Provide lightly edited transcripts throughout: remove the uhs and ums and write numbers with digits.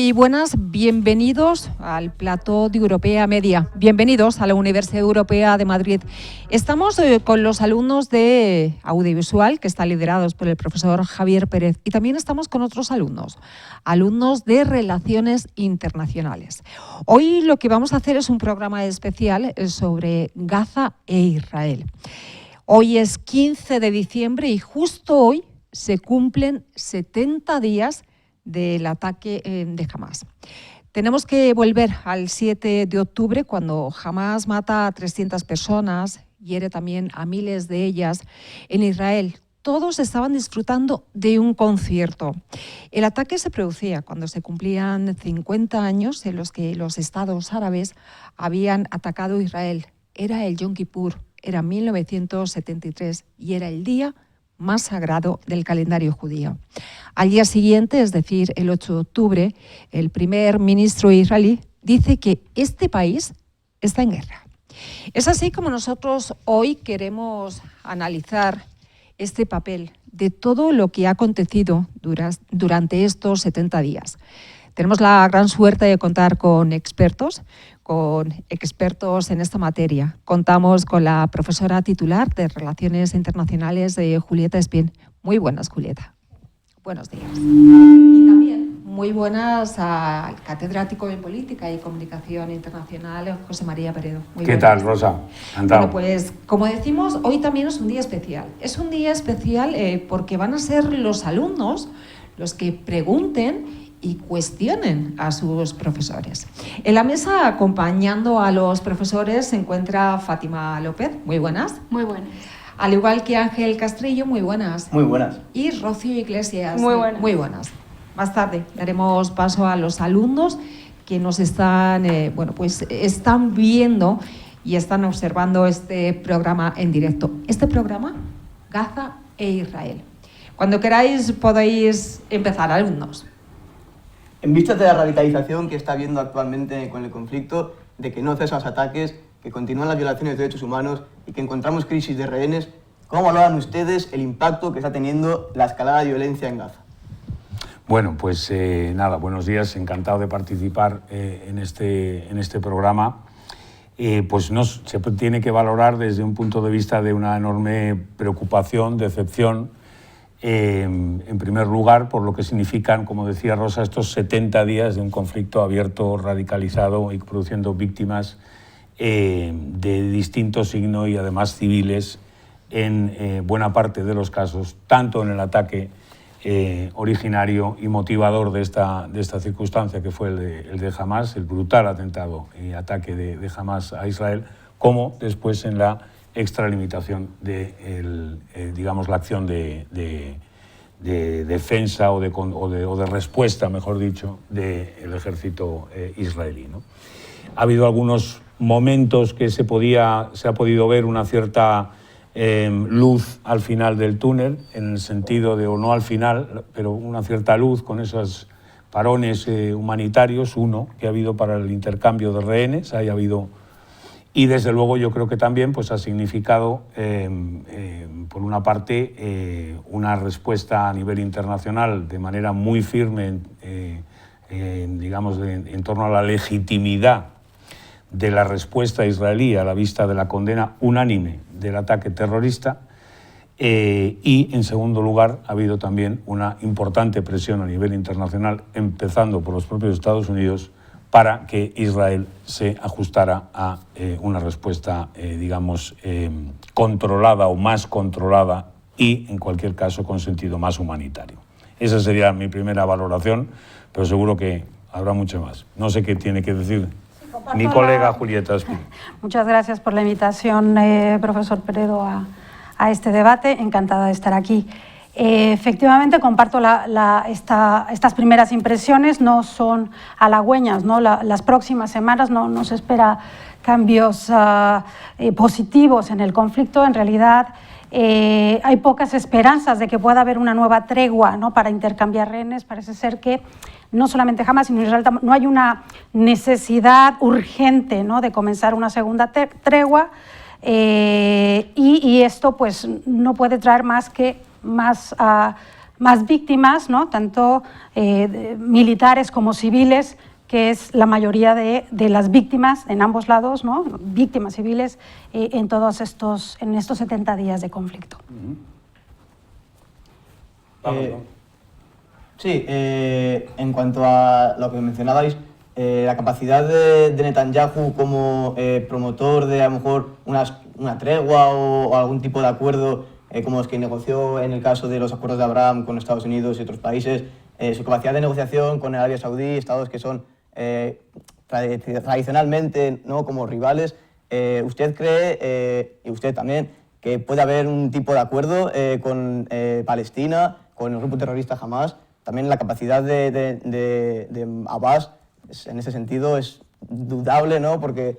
Muy buenas, bienvenidos al plató de Europea Media, bienvenidos a la Universidad Europea de Madrid. Estamos con los alumnos de audiovisual, que están liderados por el profesor Javier Pérez, y también estamos con otros alumnos de Relaciones Internacionales. Hoy lo que vamos a hacer es un programa especial sobre Gaza e Israel. Hoy es 15 de diciembre y justo hoy se cumplen 70 días del ataque de Hamás. Tenemos que volver al 7 de octubre, cuando Hamás mata a 300 personas, hiere también a miles de ellas en Israel. Todos estaban disfrutando de un concierto. El ataque se producía cuando se cumplían 50 años en los que los estados árabes habían atacado a Israel. Era el Yom Kippur, era 1973 y era el día más sagrado del calendario judío. Al día siguiente, es decir, el 8 de octubre, el primer ministro israelí dice que este país está en guerra. Es así como nosotros hoy queremos analizar este papel de todo lo que ha acontecido durante estos 70 días. Tenemos la gran suerte de contar con expertos en esta materia. Contamos con la profesora titular de Relaciones Internacionales, Julieta Espín. Muy buenas, Julieta. Buenos días. Y también muy buenas al catedrático en Política y Comunicación Internacional, José María Peredo. ¿Qué tal, Rosa? Encantado. Bueno, pues como decimos, hoy también es un día especial. Es un día especial porque van a ser los alumnos los que pregunten y cuestionen a sus profesores. En la mesa, acompañando a los profesores, se encuentra Fátima López. Muy buenas. Muy buenas. Al igual que Ángel Castrillo, muy buenas. Muy buenas. Y Rocío Iglesias. Muy buenas. Muy buenas. Más tarde daremos paso a los alumnos que nos están, están viendo y están observando este programa en directo. Este programa, Gaza e Israel. Cuando queráis podéis empezar, alumnos. En vista de la radicalización que está habiendo actualmente con el conflicto, de que no cesan los ataques, que continúan las violaciones de derechos humanos y que encontramos crisis de rehenes, ¿cómo valoran ustedes el impacto que está teniendo la escalada de violencia en Gaza? Bueno, pues buenos días, encantado de participar en este programa. Se tiene que valorar desde un punto de vista de una enorme preocupación, decepción, en primer lugar, por lo que significan, como decía Rosa, estos 70 días de un conflicto abierto, radicalizado y produciendo víctimas de distinto signo y además civiles en buena parte de los casos, tanto en el ataque originario y motivador de esta circunstancia que fue el de Hamás, el brutal atentado y ataque de Hamás a Israel, como después en la extralimitación de la acción de defensa o de respuesta, mejor dicho, del ejército israelí, ¿no? Ha habido algunos momentos que se ha podido ver una cierta luz al final del túnel, en el sentido de, o no al final, pero una cierta luz con esos parones humanitarios, uno que ha habido para el intercambio de rehenes, y desde luego yo creo que también ha significado, por una parte, una respuesta a nivel internacional de manera muy firme, en torno a la legitimidad de la respuesta israelí a la vista de la condena unánime del ataque terrorista, y en segundo lugar ha habido también una importante presión a nivel internacional, empezando por los propios Estados Unidos, para que Israel se ajustara a una respuesta, controlada o más controlada y, en cualquier caso, con sentido más humanitario. Esa sería mi primera valoración, pero seguro que habrá mucho más. No sé qué tiene que decir mi colega Julieta Espín. Muchas gracias por la invitación, profesor Peredo, a este debate. Encantada de estar aquí. Efectivamente, comparto estas primeras impresiones, no son halagüeñas, ¿no? Las próximas semanas no nos espera cambios positivos en el conflicto. En realidad, hay pocas esperanzas de que pueda haber una nueva tregua, ¿no?, para intercambiar rehenes. Parece ser que no solamente Hamás, sino Israel, no hay una necesidad urgente, ¿no?, de comenzar una segunda tregua, y esto pues no puede traer más más víctimas, ¿no? Tanto militares como civiles, que es la mayoría de las víctimas en ambos lados, ¿no? Víctimas civiles en estos 70 días de conflicto. Sí, en cuanto a lo que mencionabais, la capacidad de Netanyahu como promotor de a lo mejor una tregua o algún tipo de acuerdo como los que negoció en el caso de los acuerdos de Abraham con Estados Unidos y otros países, su capacidad de negociación con Arabia Saudí, estados que son tradicionalmente, ¿no?, como rivales, ¿usted cree, y usted también, que puede haber un tipo de acuerdo con Palestina, con el grupo terrorista Hamas? También la capacidad de Abbas, en ese sentido, es dudable, ¿no?, porque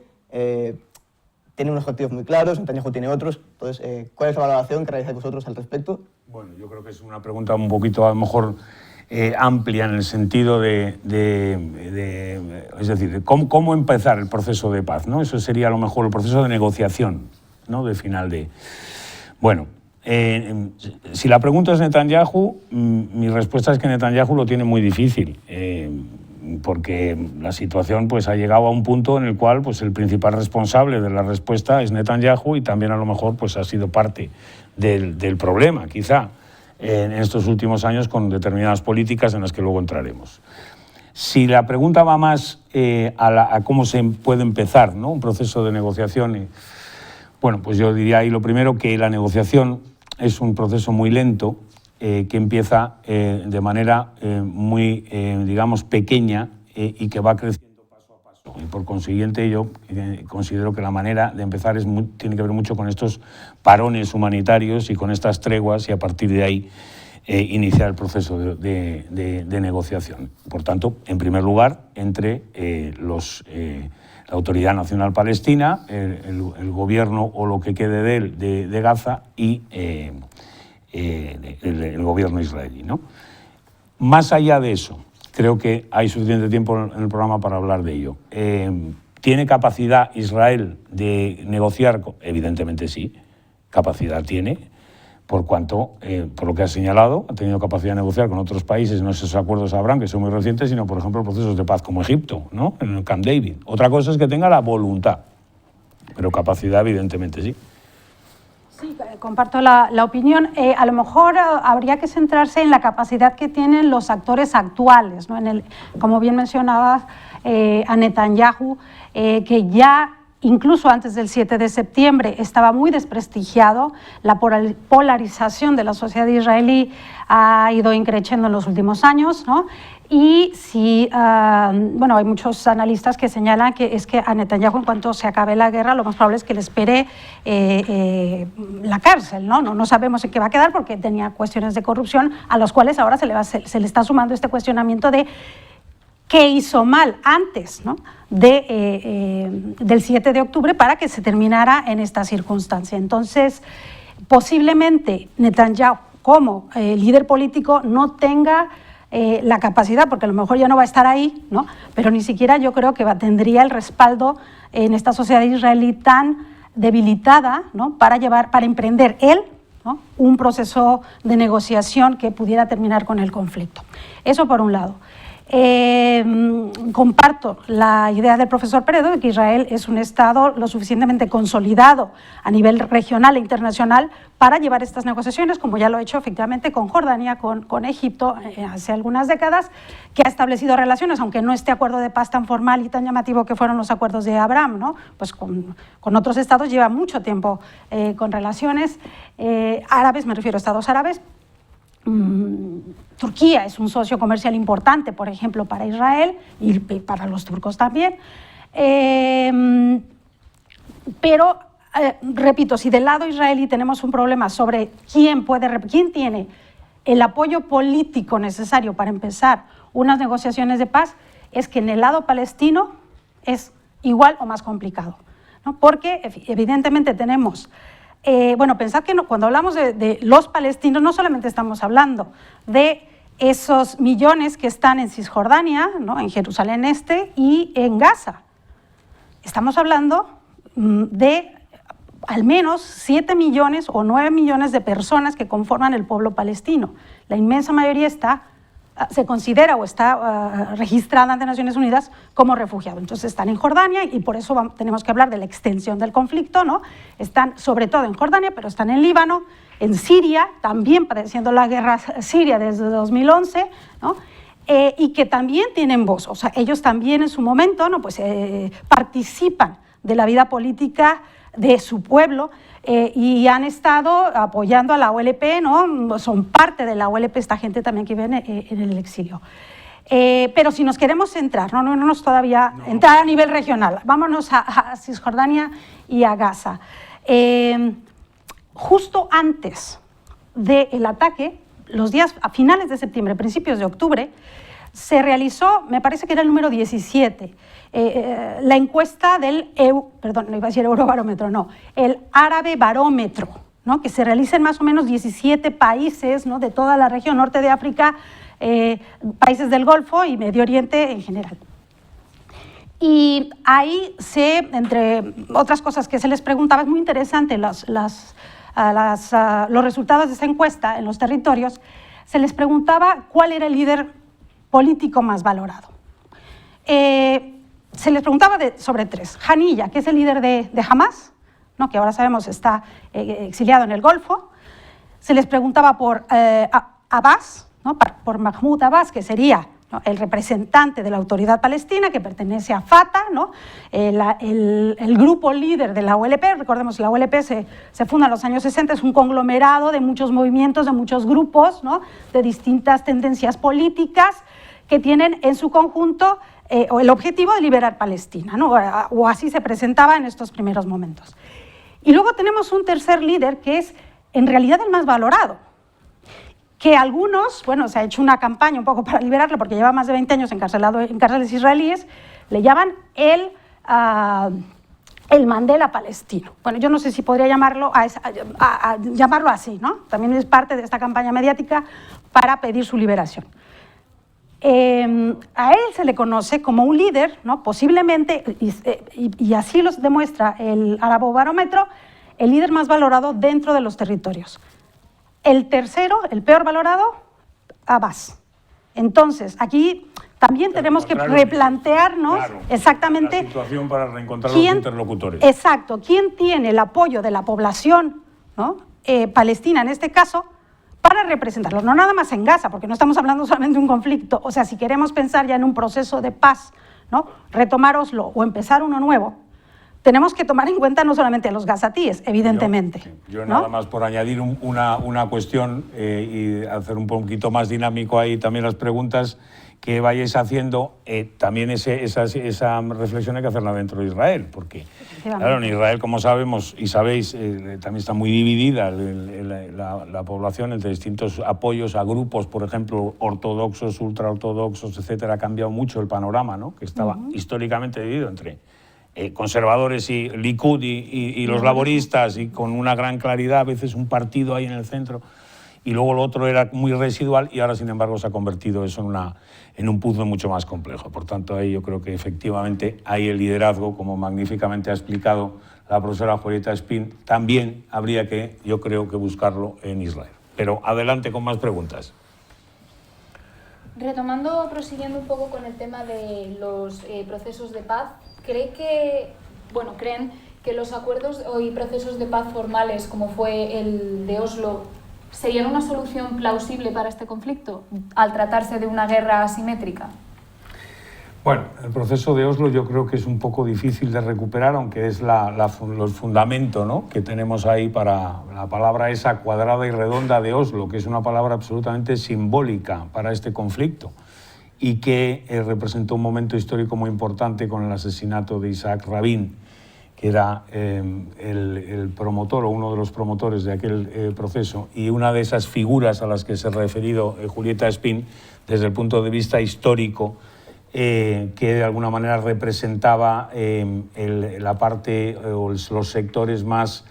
tiene unos objetivos muy claros, Netanyahu tiene otros. Entonces, ¿cuál es la valoración que realizáis vosotros al respecto? Bueno, yo creo que es una pregunta un poquito, a lo mejor, amplia en el sentido es decir, ¿cómo empezar el proceso de paz, ¿no? Eso sería a lo mejor el proceso de negociación, ¿no?, de final de... Bueno, si la pregunta es Netanyahu, mi respuesta es que Netanyahu lo tiene muy difícil, porque la situación pues ha llegado a un punto en el cual pues el principal responsable de la respuesta es Netanyahu, y también a lo mejor pues ha sido parte del problema, quizá, en estos últimos años con determinadas políticas en las que luego entraremos. Si la pregunta va más a cómo se puede empezar, ¿no?, un proceso de negociación, bueno, pues yo diría ahí lo primero que la negociación es un proceso muy lento, que empieza de manera muy, digamos, pequeña y que va creciendo paso a paso. Y por consiguiente yo considero que la manera de empezar tiene que ver mucho con estos parones humanitarios y con estas treguas, y a partir de ahí iniciar el proceso de negociación. Por tanto, en primer lugar, entre la Autoridad Nacional Palestina, el gobierno o lo que quede de él de Gaza y el gobierno israelí, ¿no? Más allá de eso, creo que hay suficiente tiempo en el programa para hablar de ello. ¿Tiene capacidad Israel de negociar? Evidentemente sí, capacidad tiene, por cuanto, por lo que ha señalado, ha tenido capacidad de negociar con otros países, no esos acuerdos Abraham, que son muy recientes, sino, por ejemplo, procesos de paz como Egipto, ¿no?, en el Camp David. Otra cosa es que tenga la voluntad, pero capacidad evidentemente sí. Sí, comparto la opinión. A lo mejor habría que centrarse en la capacidad que tienen los actores actuales, ¿no? Como bien mencionabas, a Netanyahu, que ya incluso antes del 7 de septiembre estaba muy desprestigiado. La polarización de la sociedad israelí ha ido increciendo en los últimos años, ¿no? Y sí, bueno, hay muchos analistas que señalan que es que a Netanyahu, en cuanto se acabe la guerra, lo más probable es que le espere la cárcel, ¿no? No sabemos en qué va a quedar, porque tenía cuestiones de corrupción a las cuales ahora se le está sumando este cuestionamiento de qué hizo mal antes, ¿no?, del 7 de octubre para que se terminara en esta circunstancia. Entonces, posiblemente Netanyahu, como líder político, no tenga la capacidad, porque a lo mejor ya no va a estar ahí, ¿no?, pero ni siquiera yo creo que tendría el respaldo en esta sociedad israelí tan debilitada, ¿no?, para emprender él, ¿no?, un proceso de negociación que pudiera terminar con el conflicto. Eso por un lado. Comparto la idea del profesor Peredo de que Israel es un Estado lo suficientemente consolidado a nivel regional e internacional para llevar estas negociaciones, como ya lo ha hecho efectivamente con Jordania, con Egipto, hace algunas décadas, que ha establecido relaciones, aunque no este acuerdo de paz tan formal y tan llamativo que fueron los acuerdos de Abraham, ¿no?, pues con otros estados lleva mucho tiempo con relaciones árabes, me refiero a estados árabes. Turquía es un socio comercial importante, por ejemplo, para Israel y para los turcos también. Pero, repito, si del lado israelí tenemos un problema sobre quién tiene el apoyo político necesario para empezar unas negociaciones de paz, es que en el lado palestino es igual o más complicado, ¿no? Porque evidentemente tenemos... bueno, pensad que cuando hablamos de los palestinos no solamente estamos hablando de esos millones que están en Cisjordania, ¿no?, en Jerusalén Este y en Gaza. Estamos hablando de al menos 7 millones o 9 millones de personas que conforman el pueblo palestino. La inmensa mayoría se considera o está registrada ante Naciones Unidas como refugiado. Entonces están en Jordania y por eso tenemos que hablar de la extensión del conflicto, ¿no? Están sobre todo en Jordania, pero están en Líbano, en Siria, también padeciendo la guerra siria desde 2011, ¿no? Y que también tienen voz. O sea, ellos también en su momento, ¿no? Pues, participan de la vida política de su pueblo y han estado apoyando a la OLP, ¿no? Son parte de la OLP esta gente también que vive en el exilio. Pero si nos queremos centrar, no nos todavía entrar a nivel regional, vámonos a Cisjordania y a Gaza. Justo antes del ataque, los días a finales de septiembre, principios de octubre, se realizó, me parece que era el número 17, la encuesta del Eurobarómetro, no, el Árabe Barómetro, ¿no? Que se realiza en más o menos 17 países, ¿no? De toda la región norte de África, países del Golfo y Medio Oriente en general. Y ahí entre otras cosas que se les preguntaba, es muy interesante los resultados de esa encuesta en los territorios, se les preguntaba cuál era el líder político más valorado. Se les preguntaba sobre tres. Haniyeh, que es el líder de Hamas, ¿no? Que ahora sabemos está exiliado en el Golfo. Se les preguntaba por Abbas, ¿no? Por Mahmoud Abbas, que sería, ¿no? El representante de la autoridad palestina, que pertenece a Fatah, ¿no? El grupo líder de la OLP. Recordemos, la OLP se funda en los años 60, es un conglomerado de muchos movimientos, de muchos grupos, ¿no? De distintas tendencias políticas que tienen en su conjunto el objetivo de liberar Palestina, ¿no? O así se presentaba en estos primeros momentos. Y luego tenemos un tercer líder que es en realidad el más valorado, que algunos, bueno, se ha hecho una campaña un poco para liberarlo porque lleva más de 20 años encarcelado en cárceles israelíes, le llaman el Mandela palestino. Bueno, yo no sé si podría llamarlo llamarlo así, ¿no? También es parte de esta campaña mediática para pedir su liberación. A él se le conoce como un líder, ¿no? Posiblemente, y así lo demuestra el Eurobarómetro, el líder más valorado dentro de los territorios. El tercero, el peor valorado, Abbas. Entonces, aquí también tenemos que replantearnos exactamente la situación para reencontrar los interlocutores. Exacto, quién tiene el apoyo de la población, ¿no? Palestina en este caso, para representarlo, no nada más en Gaza, porque no estamos hablando solamente de un conflicto, o sea, si queremos pensar ya en un proceso de paz, ¿no? Retomar Oslo o empezar uno nuevo, tenemos que tomar en cuenta no solamente a los gazatíes, evidentemente. Yo ¿no? nada más por añadir una cuestión y hacer un poquito más dinámico ahí también las preguntas que vayáis haciendo, también esa reflexión hay que hacerla dentro de Israel, porque claro, en Israel, como sabemos y sabéis, también está muy dividida la población entre distintos apoyos a grupos, por ejemplo, ortodoxos, ultraortodoxos, etcétera. Ha cambiado mucho el panorama, ¿no? Que estaba históricamente dividido entre conservadores y Likud y los laboristas, y con una gran claridad, a veces un partido ahí en el centro, y luego lo otro era muy residual, y ahora, sin embargo, se ha convertido eso en un puzzle mucho más complejo. Por tanto, ahí yo creo que efectivamente hay el liderazgo, como magníficamente ha explicado la profesora Julieta Espín, también habría que, yo creo, que buscarlo en Israel. Pero adelante con más preguntas. Retomando, prosiguiendo un poco con el tema de los procesos de paz, ¿creen que los acuerdos y procesos de paz formales, como fue el de Oslo, serían una solución plausible para este conflicto, al tratarse de una guerra asimétrica? Bueno, el proceso de Oslo yo creo que es un poco difícil de recuperar, aunque es el fundamento, ¿no?, que tenemos ahí para la palabra esa cuadrada y redonda de Oslo, que es una palabra absolutamente simbólica para este conflicto y que representó un momento histórico muy importante con el asesinato de Isaac Rabin, que era el promotor o uno de los promotores de aquel proceso, y una de esas figuras a las que se ha referido Julieta Espín desde el punto de vista histórico, que de alguna manera representaba la parte o los sectores más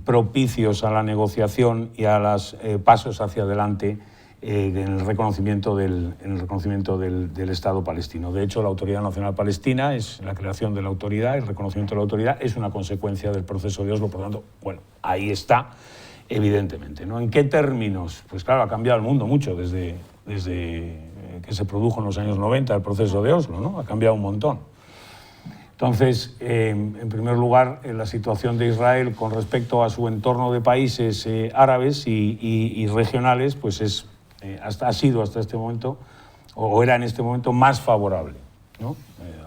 propicios a la negociación y a los pasos hacia adelante en el reconocimiento del Estado palestino. De hecho, la Autoridad Nacional Palestina es la creación de la autoridad, el reconocimiento de la autoridad es una consecuencia del proceso de Oslo, por lo tanto, bueno, ahí está, evidentemente, ¿no? ¿En qué términos? Pues claro, ha cambiado el mundo mucho desde que se produjo en los años 90 el proceso de Oslo, ¿no? Ha cambiado un montón. Entonces, en primer lugar, la situación de Israel con respecto a su entorno de países árabes y regionales, pues ha sido hasta este momento, o era en este momento, más favorable, ¿no?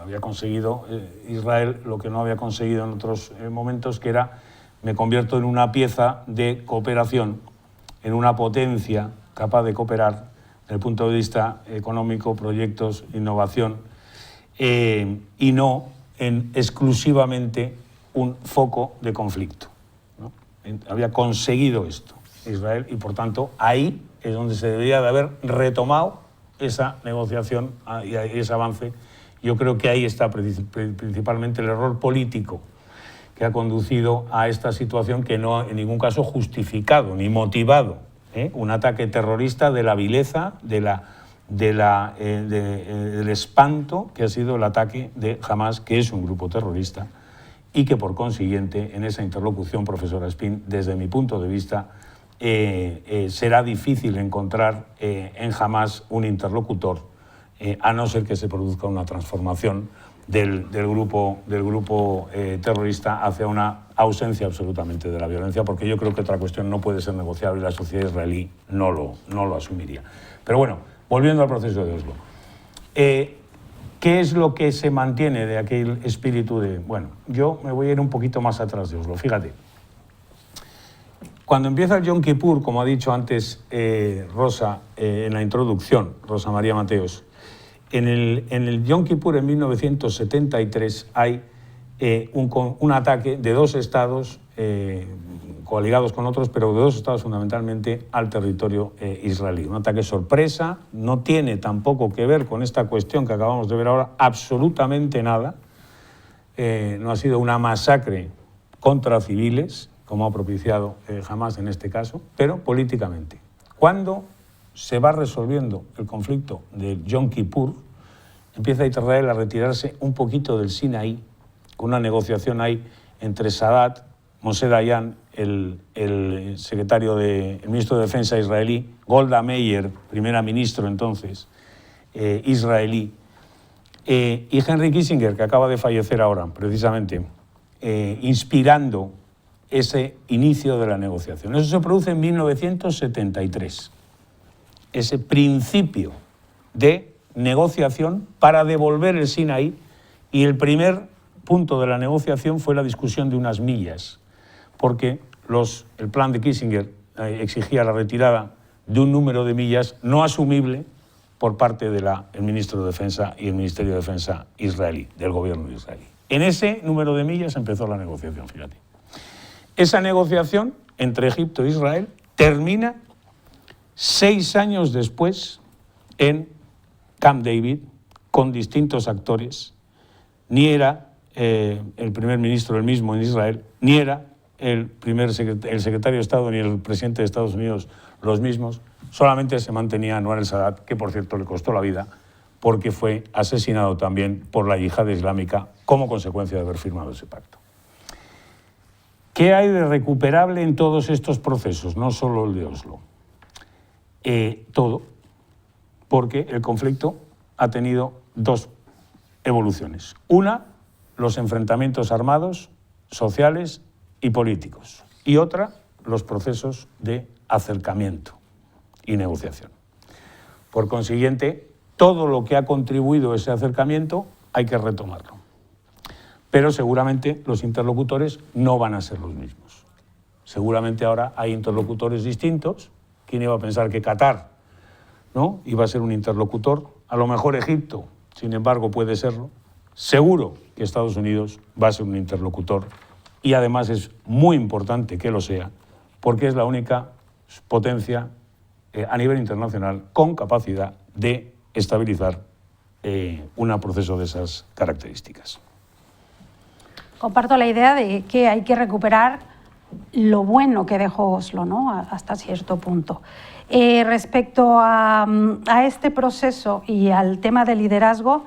Había conseguido Israel lo que no había conseguido en otros momentos, que era: me convierto en una pieza de cooperación, en una potencia capaz de cooperar desde el punto de vista económico, proyectos, innovación, y no en exclusivamente un foco de conflicto, ¿no? Había conseguido esto Israel y, por tanto, ahí es donde se debería de haber retomado esa negociación y ese avance. Yo creo que ahí está principalmente el error político que ha conducido a esta situación, que no ha en ningún caso justificado ni motivado un ataque terrorista de la vileza, del espanto que ha sido el ataque de Hamas, que es un grupo terrorista, y que por consiguiente en esa interlocución, profesora Espín, desde mi punto de vista, será difícil encontrar en Hamas un interlocutor, a no ser que se produzca una transformación del grupo terrorista hacia una ausencia absolutamente de la violencia, porque yo creo que otra cuestión no puede ser negociable y la sociedad israelí no lo asumiría. Pero bueno, volviendo al proceso de Oslo, ¿qué es lo que se mantiene de aquel espíritu de...? Bueno, yo me voy a ir un poquito más atrás de Oslo. Fíjate, cuando empieza el Yom Kippur, como ha dicho antes Rosa en la introducción, Rosa María Mateos, en el Yom Kippur en 1973 hay un ataque de dos estados coaligados con otros, pero de dos estados fundamentalmente al territorio israelí. Un ataque sorpresa, no tiene tampoco que ver con esta cuestión que acabamos de ver ahora, absolutamente nada. No ha sido una masacre contra civiles, como ha propiciado Hamas en este caso, pero políticamente. Cuando se va resolviendo el conflicto del Yom Kippur, empieza Israel a retirarse un poquito del Sinaí, con una negociación ahí entre Sadat, Moshe Dayan, el ministro de Defensa israelí, Golda Meir, primera ministro entonces, israelí, y Henry Kissinger, que acaba de fallecer ahora, precisamente, inspirando ese inicio de la negociación. Eso se produce en 1973. Ese principio de negociación para devolver el Sinaí, y el primer punto de la negociación fue la discusión de unas millas, porque el plan de Kissinger exigía la retirada de un número de millas no asumible por parte del ministro de Defensa y el Ministerio de Defensa israelí, del gobierno israelí. En ese número de millas empezó la negociación, fíjate. Esa negociación entre Egipto e Israel termina 6 años después en Camp David, con distintos actores. Ni era el primer ministro el mismo en Israel, ni era el secretario de Estado ni el presidente de Estados Unidos los mismos. Solamente se mantenía Anwar el-Sadat, que por cierto le costó la vida, porque fue asesinado también por la yihad islámica como consecuencia de haber firmado ese pacto. ¿Qué hay de recuperable en todos estos procesos? No solo el de Oslo. Todo, porque el conflicto ha tenido dos evoluciones. Una, los enfrentamientos armados, sociales y políticos. Y otra, los procesos de acercamiento y negociación. Por consiguiente, todo lo que ha contribuido a ese acercamiento hay que retomarlo. Pero seguramente los interlocutores no van a ser los mismos. Seguramente ahora hay interlocutores distintos. ¿Quién iba a pensar que Qatar, ¿no?, iba a ser un interlocutor? A lo mejor Egipto, sin embargo, puede serlo. Seguro que Estados Unidos va a ser un interlocutor, y además es muy importante que lo sea, porque es la única potencia a nivel internacional con capacidad de estabilizar un proceso de esas características. Comparto la idea de que hay que recuperar lo bueno que dejó Oslo, ¿no? Hasta cierto punto. Respecto a este proceso y al tema del liderazgo,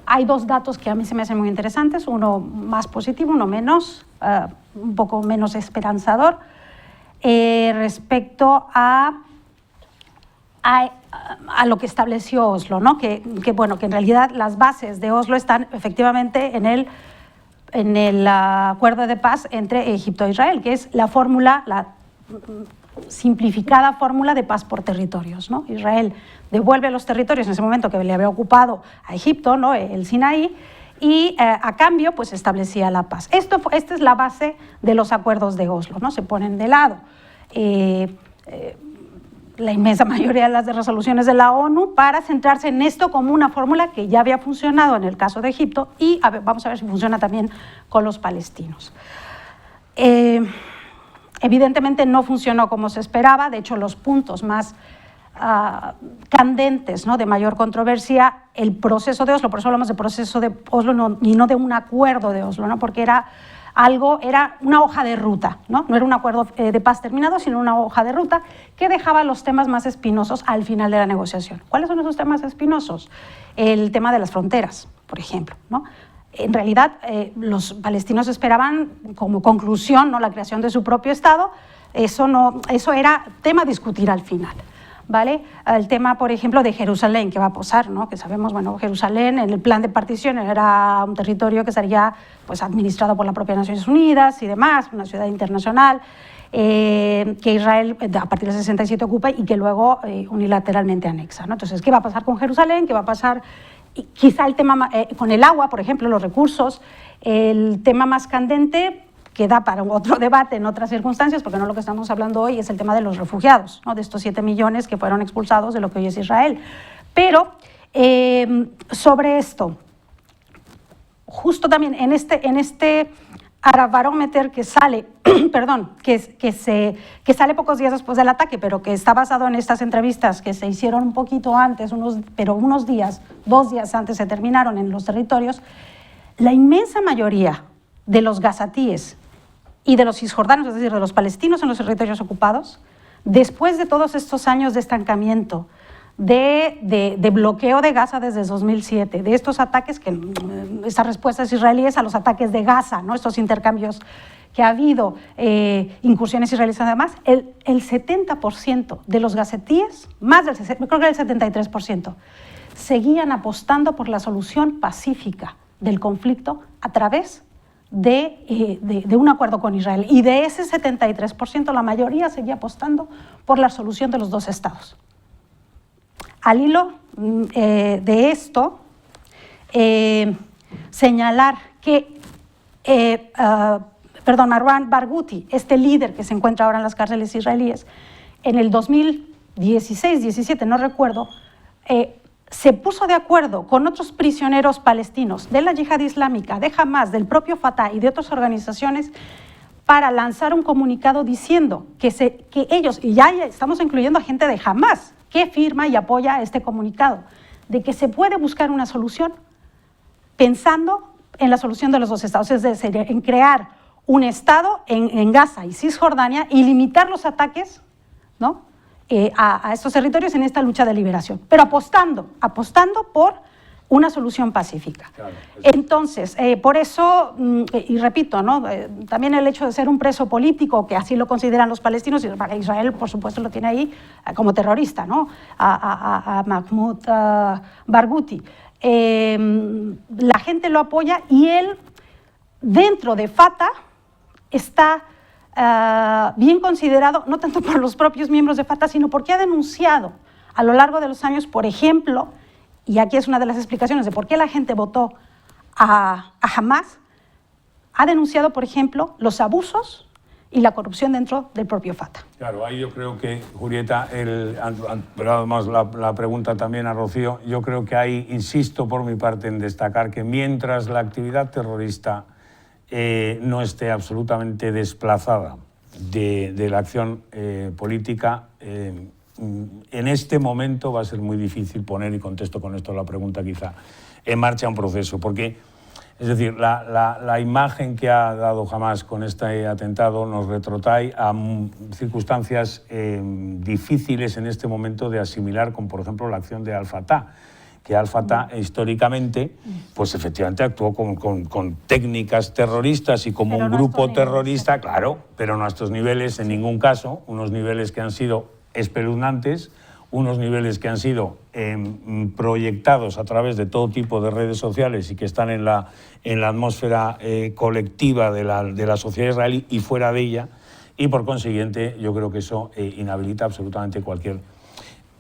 hay dos datos que a mí se me hacen muy interesantes, uno más positivo, uno menos, un poco menos esperanzador, respecto a lo que estableció Oslo, ¿no? Que en realidad las bases de Oslo están efectivamente en el acuerdo de paz entre Egipto e Israel, que es la fórmula, la simplificada fórmula de paz por territorios, ¿no? Israel devuelve los territorios en ese momento que le había ocupado a Egipto, ¿no? El Sinaí, y a cambio pues establecía la paz. Esta es la base de los acuerdos de Oslo, ¿no? Se ponen de lado la inmensa mayoría de las resoluciones de la ONU para centrarse en esto como una fórmula que ya había funcionado en el caso de Egipto y vamos a ver si funciona también con los palestinos. Evidentemente no funcionó como se esperaba, de hecho los puntos más candentes, ¿no? De mayor controversia, el proceso de Oslo, por eso hablamos de proceso de Oslo y no de un acuerdo de Oslo, ¿no? Porque era una hoja de ruta, ¿no? No era un acuerdo de paz terminado, sino una hoja de ruta que dejaba los temas más espinosos al final de la negociación. ¿Cuáles son esos temas espinosos? El tema de las fronteras, por ejemplo, ¿no? En realidad, los palestinos esperaban como conclusión, ¿no? La creación de su propio Estado. Eso era tema a discutir al final, ¿vale? El tema, por ejemplo, de Jerusalén, que va a pasar, ¿no? Que sabemos, bueno, Jerusalén en el plan de partición era un territorio que sería pues, administrado por la propia Naciones Unidas y demás, una ciudad internacional, que Israel a partir del 67 ocupa y que luego unilateralmente anexa, ¿no? Entonces, ¿qué va a pasar con Jerusalén? ¿Qué va a pasar? Y quizá el tema con el agua, por ejemplo, los recursos, el tema más candente que da para otro debate en otras circunstancias, porque no lo que estamos hablando hoy es el tema de los refugiados, ¿no? De estos 7 millones que fueron expulsados de lo que hoy es Israel. Pero sobre esto, justo también en este Arabarómetro que sale, perdón, que sale pocos días después del ataque, pero que está basado en estas entrevistas que se hicieron un poquito antes, pero unos días, 2 días antes se terminaron en los territorios, la inmensa mayoría de los gazatíes y de los cisjordanos, es decir, de los palestinos en los territorios ocupados, después de todos estos años de estancamiento, de bloqueo de Gaza desde 2007, de estos ataques, estas respuestas israelíes a los ataques de Gaza, ¿no? Estos intercambios que ha habido, incursiones israelíes además, el 70% de los gazatíes, creo que el 73%, seguían apostando por la solución pacífica del conflicto a través de un acuerdo con Israel. Y de ese 73%, la mayoría seguía apostando por la solución de los 2 estados. Al hilo de esto, señalar que Marwan Barghouti, este líder que se encuentra ahora en las cárceles israelíes, en el 2016-17, no recuerdo, se puso de acuerdo con otros prisioneros palestinos de la Yihad Islámica, de Hamas, del propio Fatah y de otras organizaciones para lanzar un comunicado diciendo que ellos, y ya estamos incluyendo a gente de Hamas, que firma y apoya este comunicado, de que se puede buscar una solución pensando en la solución de los 2 estados, es decir, en crear un estado en Gaza y Cisjordania y limitar los ataques, ¿no? A estos territorios en esta lucha de liberación, pero apostando por una solución pacífica. Claro, entonces, por eso, y repito, ¿no? También el hecho de ser un preso político, que así lo consideran los palestinos, y para Israel, por supuesto, lo tiene ahí como terrorista, ¿no? A Mahmoud Barghouti. La gente lo apoya y él, dentro de Fatah, está bien considerado, no tanto por los propios miembros de Fatah, sino porque ha denunciado a lo largo de los años, por ejemplo, y aquí es una de las explicaciones de por qué la gente votó a Hamas, ha denunciado, por ejemplo, los abusos y la corrupción dentro del propio Fatah. Claro, ahí yo creo que, Julieta, pero además la pregunta también a Rocío, yo creo que ahí insisto por mi parte en destacar que mientras la actividad terrorista no esté absolutamente desplazada de la acción política, en este momento va a ser muy difícil poner, y contesto con esto la pregunta quizá, en marcha un proceso, porque Es decir, la imagen que ha dado Hamás con este atentado nos retrotrae a circunstancias difíciles en este momento de asimilar, como por ejemplo la acción de Al-Fatah, que Al-Fatah históricamente, pues efectivamente actuó con técnicas terroristas y como un grupo terrorista, claro, pero no a estos niveles en ningún caso, unos niveles que han sido espeluznantes, unos niveles que han sido proyectados a través de todo tipo de redes sociales y que están en la atmósfera colectiva de la sociedad israelí y fuera de ella, y por consiguiente yo creo que eso inhabilita absolutamente cualquier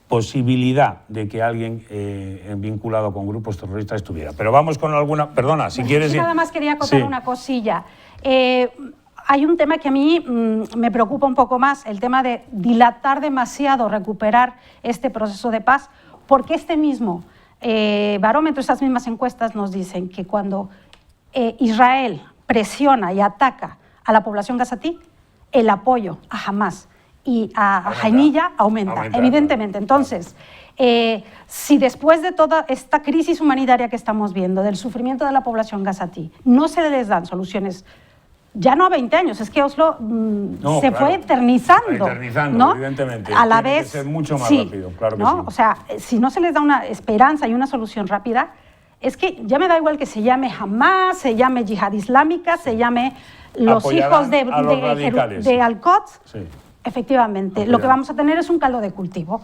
posibilidad de que alguien vinculado con grupos terroristas estuviera. Pero vamos con alguna... Perdona, si quieres... Sí, nada más quería acotar una cosilla. Hay un tema que a mí me preocupa un poco más, el tema de dilatar demasiado, recuperar este proceso de paz, porque este mismo barómetro, estas mismas encuestas nos dicen que cuando Israel presiona y ataca a la población gazatí, el apoyo a Hamás y a Jaimilla aumenta, evidentemente. Entonces, si después de toda esta crisis humanitaria que estamos viendo, del sufrimiento de la población gazatí, no se les dan soluciones, ya no a 20 años, es que Oslo fue eternizando, ¿no? Evidentemente. A la Tiene vez, que ser mucho más rápido, claro que ¿no? sí. O sea, si no se les da una esperanza y una solución rápida, es que ya me da igual que se llame Hamás, se llame Yihad Islámica, se llame los hijos de Al-Quds. Sí. Efectivamente, lo que vamos a tener es un caldo de cultivo.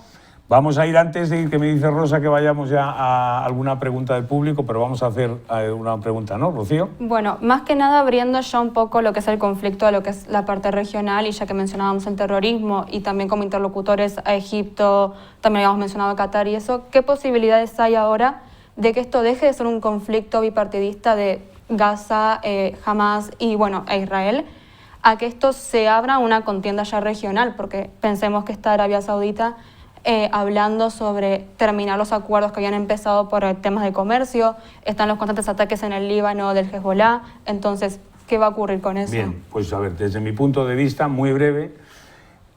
Vamos a ir, antes de que me dice Rosa que vayamos ya a alguna pregunta del público, pero vamos a hacer una pregunta, ¿no, Rocío? Bueno, más que nada abriendo ya un poco lo que es el conflicto de lo que es la parte regional, y ya que mencionábamos el terrorismo y también como interlocutores a Egipto, también habíamos mencionado a Qatar y eso, ¿qué posibilidades hay ahora de que esto deje de ser un conflicto bipartidista de Gaza, Hamás y bueno, e Israel, a que esto se abra una contienda ya regional? Porque pensemos que está Arabia Saudita hablando sobre terminar los acuerdos que habían empezado por temas de comercio, están los constantes ataques en el Líbano del Hezbollah, entonces, ¿qué va a ocurrir con eso? Bien, pues a ver, desde mi punto de vista, muy breve,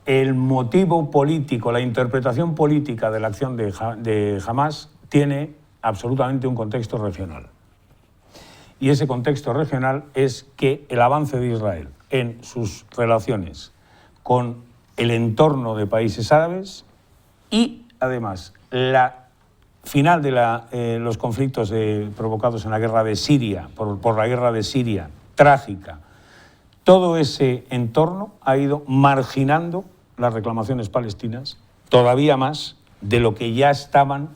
el motivo político, la interpretación política de la acción de Hamás tiene absolutamente un contexto regional. Y ese contexto regional es que el avance de Israel en sus relaciones con el entorno de países árabes y, además, la final de los conflictos provocados en la guerra de Siria, por la guerra de Siria, trágica, todo ese entorno ha ido marginando las reclamaciones palestinas todavía más de lo que ya estaban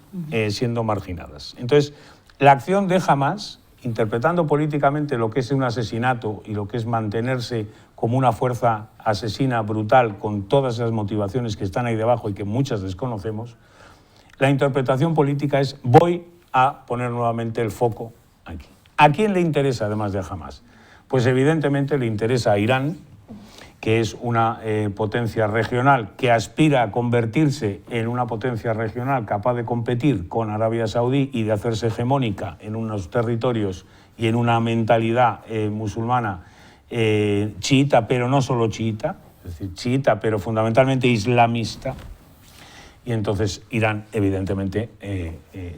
siendo marginadas. Entonces, la acción de Hamás, interpretando políticamente lo que es un asesinato y lo que es mantenerse como una fuerza asesina brutal con todas esas motivaciones que están ahí debajo y que muchas desconocemos, la interpretación política es: voy a poner nuevamente el foco aquí. ¿A quién le interesa además de Hamás? Pues evidentemente le interesa a Irán, que es una potencia regional que aspira a convertirse en una potencia regional capaz de competir con Arabia Saudí y de hacerse hegemónica en unos territorios y en una mentalidad musulmana chiita, pero no solo chiita, es decir, chiita, pero fundamentalmente islamista. Y entonces Irán, evidentemente,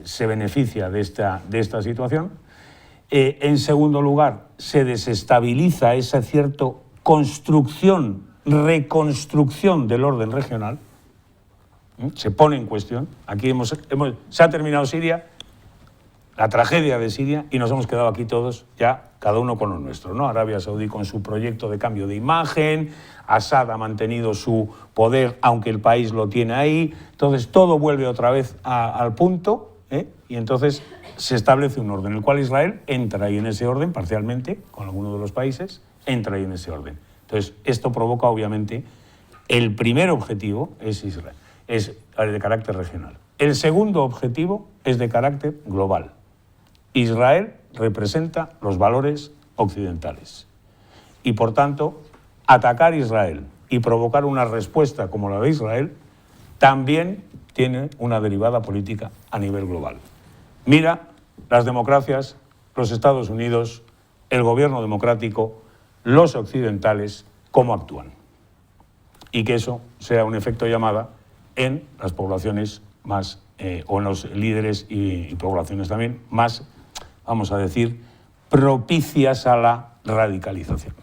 se beneficia de esta situación. En segundo lugar, se desestabiliza esa cierta construcción, reconstrucción del orden regional. Se pone en cuestión. Aquí se ha terminado Siria, la tragedia de Siria, y nos hemos quedado aquí todos ya, cada uno con lo nuestro, ¿no? Arabia Saudí con su proyecto de cambio de imagen, Assad ha mantenido su poder, aunque el país lo tiene ahí. Entonces todo vuelve otra vez al punto, y entonces se establece un orden, en el cual Israel entra ahí en ese orden, parcialmente, con alguno de los países, entra ahí en ese orden. Entonces, esto provoca, obviamente, el primer objetivo es Israel, es de carácter regional. El segundo objetivo es de carácter global. Israel representa los valores occidentales. Y, por tanto, atacar a Israel y provocar una respuesta como la de Israel también tiene una derivada política a nivel global. Mira las democracias, los Estados Unidos, el gobierno democrático, los occidentales, cómo actúan. Y que eso sea un efecto llamada en las poblaciones más, o en los líderes y poblaciones también más, vamos a decir, propicias a la radicalización.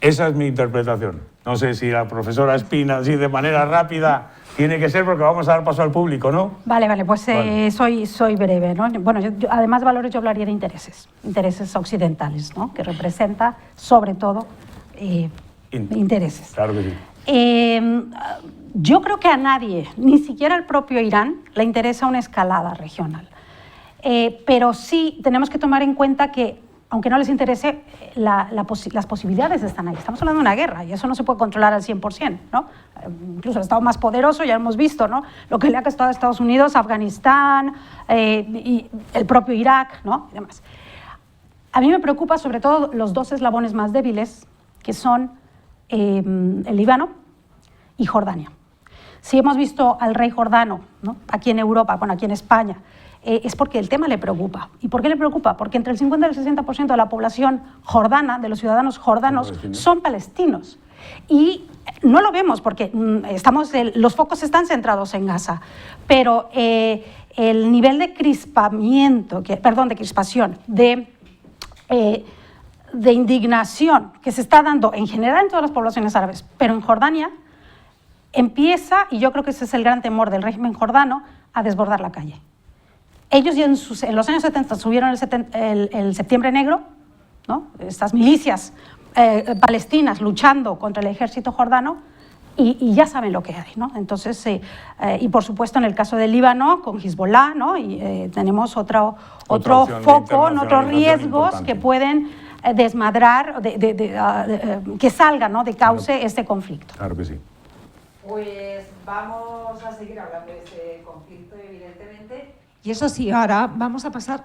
Esa es mi interpretación. No sé si la profesora Espina, así de manera rápida, tiene que ser porque vamos a dar paso al público, ¿no? Vale, pues Vale. soy breve, ¿no? Bueno, además de valores yo hablaría de intereses occidentales, ¿no? Que representa sobre todo intereses. Claro que sí. Yo creo que a nadie, ni siquiera al propio Irán, le interesa una escalada regional. Pero sí tenemos que tomar en cuenta que, aunque no les interese, las posibilidades están ahí. Estamos hablando de una guerra y eso no se puede controlar al 100%, ¿no? Incluso el Estado más poderoso, ya hemos visto, ¿no? Lo que le ha costado a Estados Unidos, Afganistán, y el propio Irak, ¿no? Y demás. A mí me preocupa sobre todo los dos eslabones más débiles, que son el Líbano y Jordania. Si hemos visto al rey jordano, ¿no? Aquí en Europa, bueno, aquí en España, es porque el tema le preocupa. ¿Y por qué le preocupa? Porque entre el 50 y el 60% de la población jordana, de los ciudadanos jordanos, son palestinos. Y no lo vemos porque los focos están centrados en Gaza, pero el nivel de crispación, de indignación que se está dando en general en todas las poblaciones árabes, pero en Jordania, empieza, y yo creo que ese es el gran temor del régimen jordano, a desbordar la calle. Ellos ya en los años 70 subieron el Septiembre Negro, ¿no? Estas milicias palestinas luchando contra el ejército jordano, y ya saben lo que hay, ¿no? Entonces, y por supuesto en el caso del Líbano con Hezbollah, ¿no? Y tenemos otro foco, otros riesgos que pueden desmadrar, que salgan, ¿no? De cauce este conflicto. Claro que sí. Pues vamos a seguir hablando de este conflicto, evidentemente. Y eso sí, ahora vamos a pasar,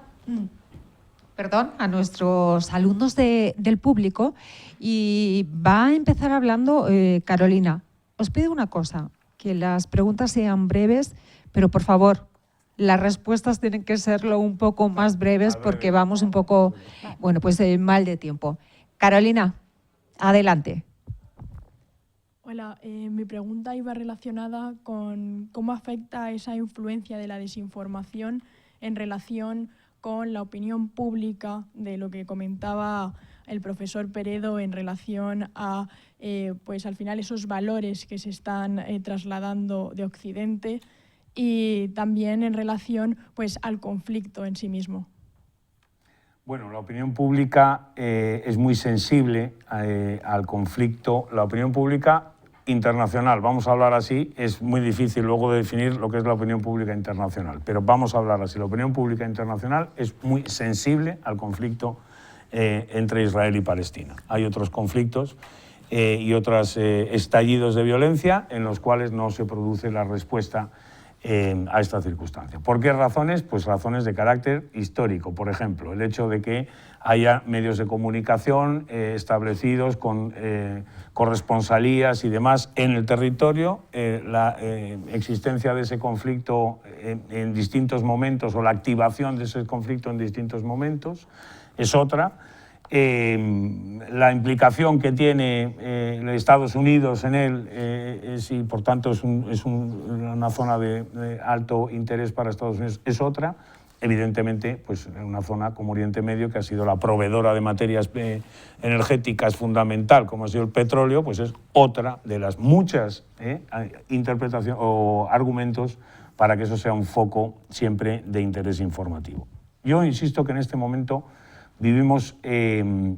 a nuestros alumnos del público y va a empezar hablando Carolina. Os pido una cosa, que las preguntas sean breves, pero por favor, las respuestas tienen que serlo un poco más breves porque vamos un poco, mal de tiempo. Carolina, adelante. Hola, mi pregunta iba relacionada con cómo afecta esa influencia de la desinformación en relación con la opinión pública de lo que comentaba el profesor Peredo en relación a, al final, esos valores que se están trasladando de Occidente y también en relación al conflicto en sí mismo. Bueno, la opinión pública es muy sensible al conflicto. La opinión pública internacional, vamos a hablar así, es muy difícil luego de definir lo que es la opinión pública internacional, pero vamos a hablar así. La opinión pública internacional es muy sensible al conflicto entre Israel y Palestina. Hay otros conflictos y otros estallidos de violencia en los cuales no se produce la respuesta a esta circunstancia. ¿Por qué razones? Pues razones de carácter histórico. Por ejemplo, el hecho de que haya medios de comunicación establecidos con corresponsalías y demás en el territorio, la existencia de ese conflicto en distintos momentos o la activación de ese conflicto en distintos momentos es otra. La implicación que tiene Estados Unidos en él y por tanto es una zona de alto interés para Estados Unidos es otra. Evidentemente, una zona como Oriente Medio, que ha sido la proveedora de materias energéticas fundamental, como ha sido el petróleo, pues es otra de las muchas interpretaciones o argumentos para que eso sea un foco siempre de interés informativo. Yo insisto que en este momento vivimos el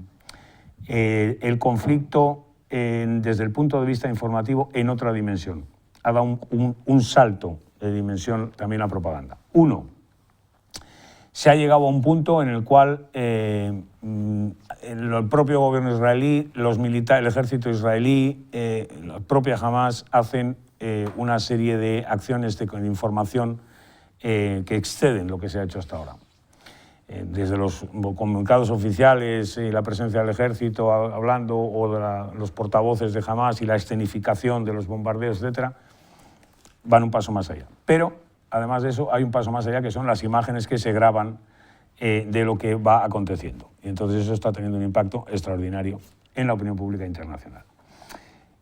conflicto desde el punto de vista informativo en otra dimensión. Ha dado un salto de dimensión también la propaganda. Uno, se ha llegado a un punto en el cual el propio gobierno israelí, los militares, el ejército israelí, la propia Hamas hacen una serie de acciones de información que exceden lo que se ha hecho hasta ahora. Desde los comunicados oficiales y la presencia del ejército hablando o de los portavoces de Hamas y la escenificación de los bombardeos, etc., van un paso más allá. Pero, además de eso, hay un paso más allá que son las imágenes que se graban de lo que va aconteciendo. Y entonces eso está teniendo un impacto extraordinario en la opinión pública internacional.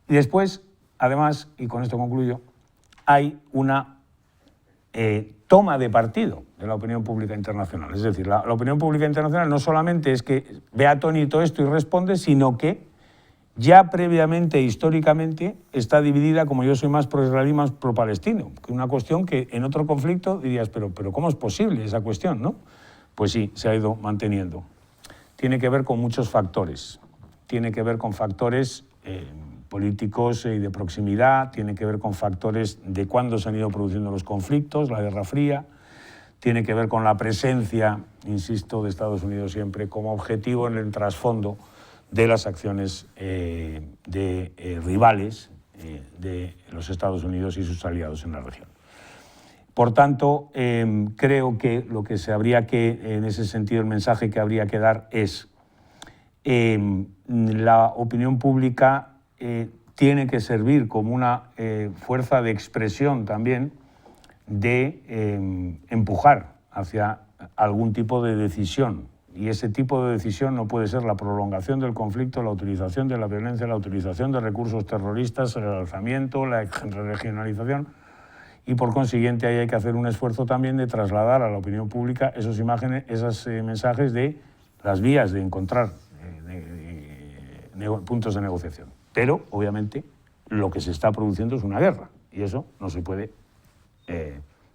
Y después, además, y con esto concluyo, hay una toma de partido de la opinión pública internacional. Es decir, la opinión pública internacional no solamente es que ve atónito esto y responde, sino que ya previamente, históricamente, está dividida, como yo soy más pro-israelí, más pro-palestino. Una cuestión que en otro conflicto dirías, pero ¿cómo es posible esa cuestión, no? Pues sí, se ha ido manteniendo. Tiene que ver con muchos factores. Tiene que ver con factores políticos y de proximidad, tiene que ver con factores de cuándo se han ido produciendo los conflictos, la Guerra Fría, tiene que ver con la presencia, insisto, de Estados Unidos siempre como objetivo en el trasfondo de las acciones de rivales de los Estados Unidos y sus aliados en la región. Por tanto, creo que lo que se habría que, en ese sentido, el mensaje que habría que dar es la opinión pública tiene que servir como una fuerza de expresión también de empujar hacia algún tipo de decisión. Y ese tipo de decisión no puede ser la prolongación del conflicto, la utilización de la violencia, la utilización de recursos terroristas, el alzamiento, la regionalización. Y por consiguiente ahí hay que hacer un esfuerzo también de trasladar a la opinión pública esos mensajes de las vías de encontrar puntos de negociación. Pero, obviamente, lo que se está produciendo es una guerra y eso no se puede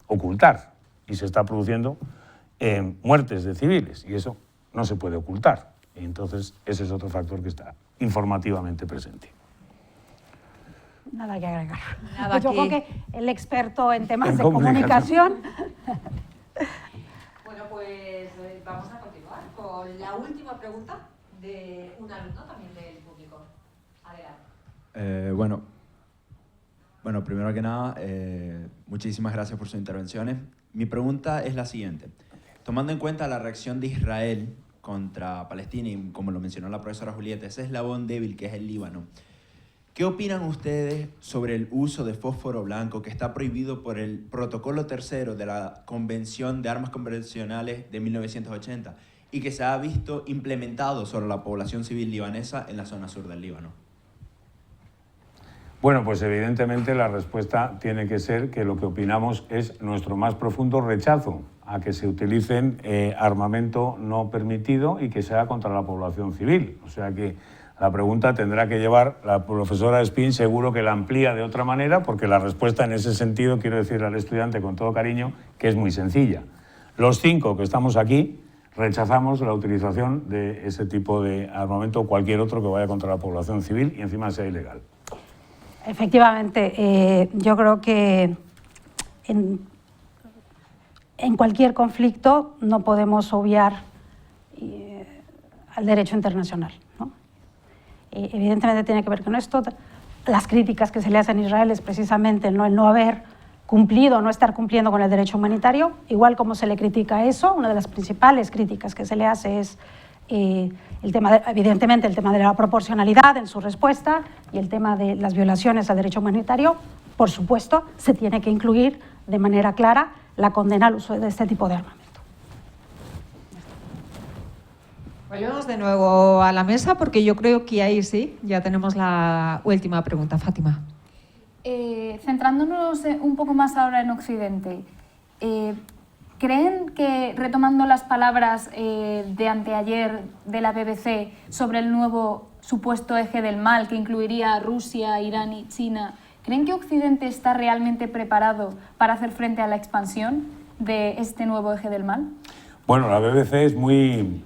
ocultar. Y se está produciendo muertes de civiles y eso no se puede ocultar. Y entonces, ese es otro factor que está informativamente presente. Nada que agregar. Nada Yo que... creo que el experto en temas En de comunicación... Bueno, pues vamos a continuar con la última pregunta de un alumno también del público. Adelante. Bueno, primero que nada, muchísimas gracias por sus intervenciones. Mi pregunta es la siguiente. Tomando en cuenta la reacción de Israel contra Palestina y, como lo mencionó la profesora Julieta, ese eslabón débil que es el Líbano, ¿qué opinan ustedes sobre el uso de fósforo blanco que está prohibido por el Protocolo III de la Convención de Armas Convencionales de 1980 y que se ha visto implementado sobre la población civil libanesa en la zona sur del Líbano? Bueno, pues evidentemente la respuesta tiene que ser que lo que opinamos es nuestro más profundo rechazo a que se utilicen armamento no permitido y que sea contra la población civil. O sea que la pregunta tendrá que llevar la profesora Espín, seguro que la amplía de otra manera, porque la respuesta en ese sentido, quiero decirle al estudiante con todo cariño, que es muy sencilla. Los 5 que estamos aquí rechazamos la utilización de ese tipo de armamento o cualquier otro que vaya contra la población civil y encima sea ilegal. Efectivamente, yo creo que en cualquier conflicto no podemos obviar al derecho internacional, ¿no? Evidentemente tiene que ver con esto. Las críticas que se le hacen a Israel es precisamente el no haber cumplido, no estar cumpliendo con el derecho humanitario. Igual como se le critica eso, una de las principales críticas que se le hace es evidentemente el tema de la proporcionalidad en su respuesta y el tema de las violaciones al derecho humanitario. Por supuesto, se tiene que incluir de manera clara la condena al uso de este tipo de armamento. Volvemos de nuevo a la mesa porque yo creo que ahí sí, ya tenemos la última pregunta. Fátima. Centrándonos un poco más ahora en Occidente, ¿creen que, retomando las palabras de anteayer de la BBC sobre el nuevo supuesto eje del mal que incluiría a Rusia, Irán y China, ¿creen que Occidente está realmente preparado para hacer frente a la expansión de este nuevo eje del mal? Bueno, la BBC es muy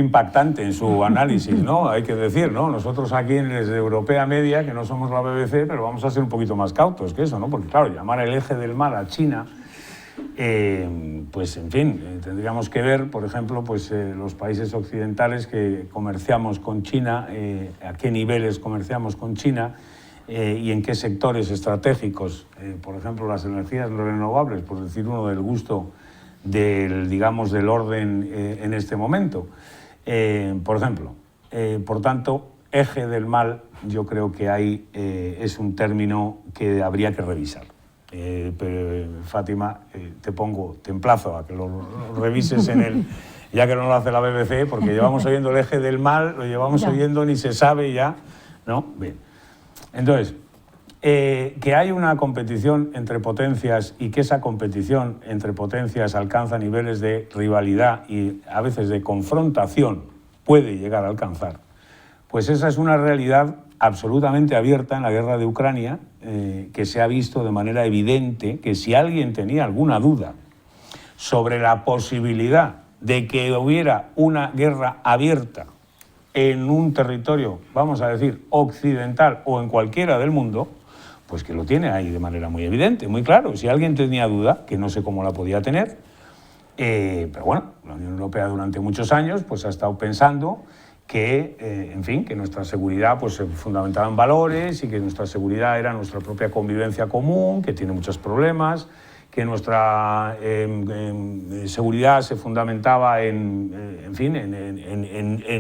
impactante en su análisis, ¿no? Hay que decir, ¿no? Nosotros aquí desde Europea Media, que no somos la BBC, pero vamos a ser un poquito más cautos que eso, ¿no? Porque claro, llamar el eje del mal a China, pues en fin, tendríamos que ver, por ejemplo, pues los países occidentales que comerciamos con China, a qué niveles comerciamos con China y en qué sectores estratégicos, por ejemplo, las energías renovables, por decir uno del gusto del orden en este momento. Por ejemplo, por tanto, eje del mal, yo creo que ahí es un término que habría que revisar. Pero, Fátima, te emplazo a que lo revises ya que no lo hace la BBC, porque llevamos oyendo el eje del mal, lo llevamos oyendo, ni se sabe ya, ¿no? Bien. Entonces, Que hay una competición entre potencias y que esa competición entre potencias alcanza niveles de rivalidad y a veces de confrontación puede llegar a alcanzar, pues esa es una realidad absolutamente abierta en la guerra de Ucrania, que se ha visto de manera evidente que si alguien tenía alguna duda sobre la posibilidad de que hubiera una guerra abierta en un territorio, vamos a decir, occidental o en cualquiera del mundo, pues que lo tiene ahí de manera muy evidente, muy claro. Si alguien tenía duda, que no sé cómo la podía tener, pero bueno, la Unión Europea durante muchos años pues ha estado pensando que, en fin, que nuestra seguridad pues, se fundamentaba en valores y que nuestra seguridad era nuestra propia convivencia común, que tiene muchos problemas, que nuestra seguridad se fundamentaba en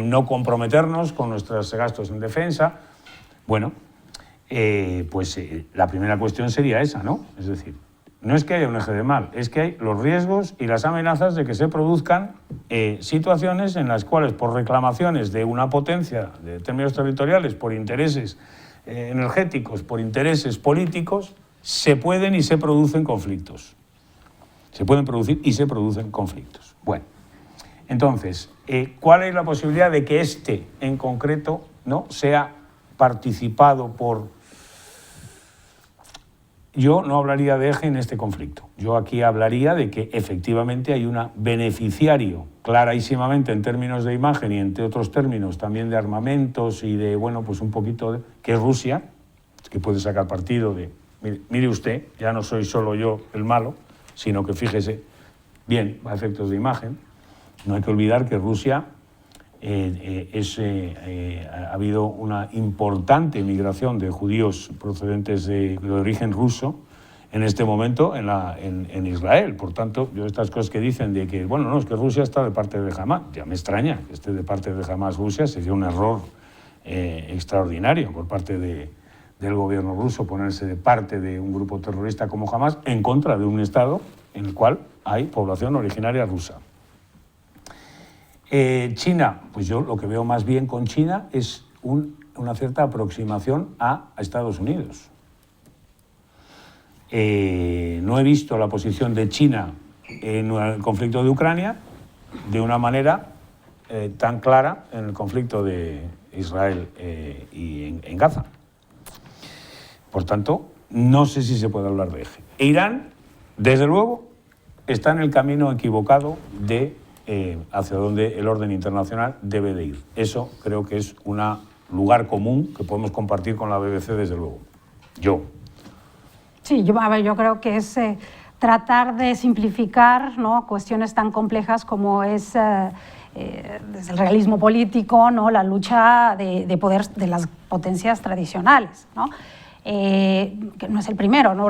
no comprometernos con nuestros gastos en defensa. Bueno, la primera cuestión sería esa, ¿no? Es decir, no es que haya un eje de mal, es que hay los riesgos y las amenazas de que se produzcan situaciones en las cuales, por reclamaciones de una potencia de términos territoriales, por intereses energéticos, por intereses políticos, se pueden y se producen conflictos. Se pueden producir y se producen conflictos. Bueno, entonces, ¿cuál es la posibilidad de que este, en concreto, no sea participado por... Yo no hablaría de eje en este conflicto. Yo aquí hablaría de que efectivamente hay un beneficiario clarísimamente en términos de imagen y entre otros términos también de armamentos y de, bueno, pues un poquito de... que es Rusia, que puede sacar partido de... Mire usted, ya no soy solo yo el malo, sino que fíjese bien a efectos de imagen. No hay que olvidar que Rusia ha habido una importante migración de judíos procedentes de origen ruso en este momento en Israel. Por tanto, yo estas cosas que dicen de que, bueno, no, es que Rusia está de parte de Hamás, ya me extraña que esté de parte de Hamás Rusia, sería un error extraordinario por parte del gobierno ruso ponerse de parte de un grupo terrorista como Hamás en contra de un Estado en el cual hay población originaria rusa. China, pues yo lo que veo más bien con China es una cierta aproximación a Estados Unidos. No he visto la posición de China en el conflicto de Ucrania de una manera tan clara en el conflicto de Israel y en Gaza. Por tanto, no sé si se puede hablar de eje. Irán, desde luego, está en el camino equivocado de hacia donde el orden internacional debe de ir. Eso creo que es un lugar común que podemos compartir con la BBC, desde luego. Sí, yo creo que es tratar de simplificar, ¿no?, cuestiones tan complejas como es desde el realismo político, ¿no?, la lucha de poder de las potencias tradicionales, ¿no? Que no es el primero, ¿no?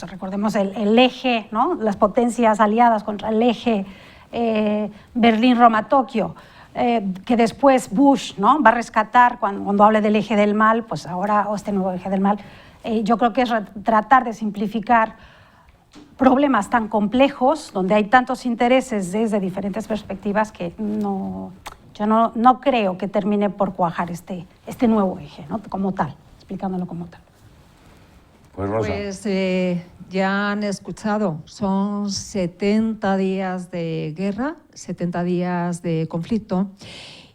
Recordemos el eje, ¿no?, las potencias aliadas contra el eje Berlín-Roma-Tokio, que después Bush, ¿no?, va a rescatar cuando hable del eje del mal, pues ahora, o este nuevo eje del mal. Yo creo que es tratar de simplificar problemas tan complejos, donde hay tantos intereses desde diferentes perspectivas, que yo no creo que termine por cuajar este nuevo eje, ¿no?, como tal, explicándolo como tal. Pues Rosa. Pues ya han escuchado, son 70 días de guerra, 70 días de conflicto,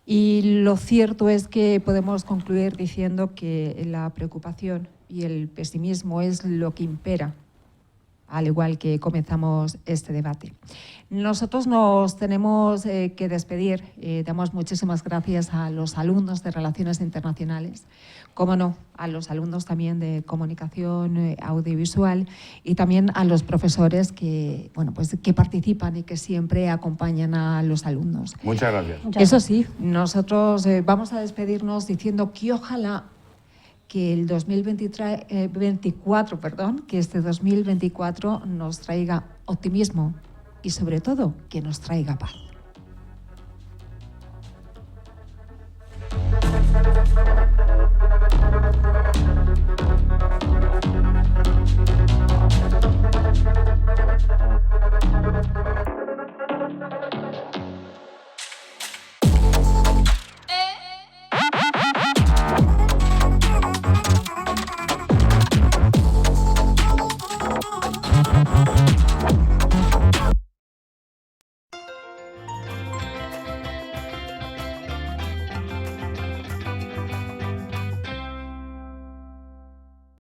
y lo cierto es que podemos concluir diciendo que la preocupación y el pesimismo es lo que impera, al igual que comenzamos este debate. Nosotros nos tenemos que despedir. Damos muchísimas gracias a los alumnos de Relaciones Internacionales, cómo no, a los alumnos también de Comunicación Audiovisual y también a los profesores que participan y que siempre acompañan a los alumnos. Muchas gracias. Eso sí, nosotros vamos a despedirnos diciendo que ojalá que el 2024, que este 2024 nos traiga optimismo y sobre todo que nos traiga paz.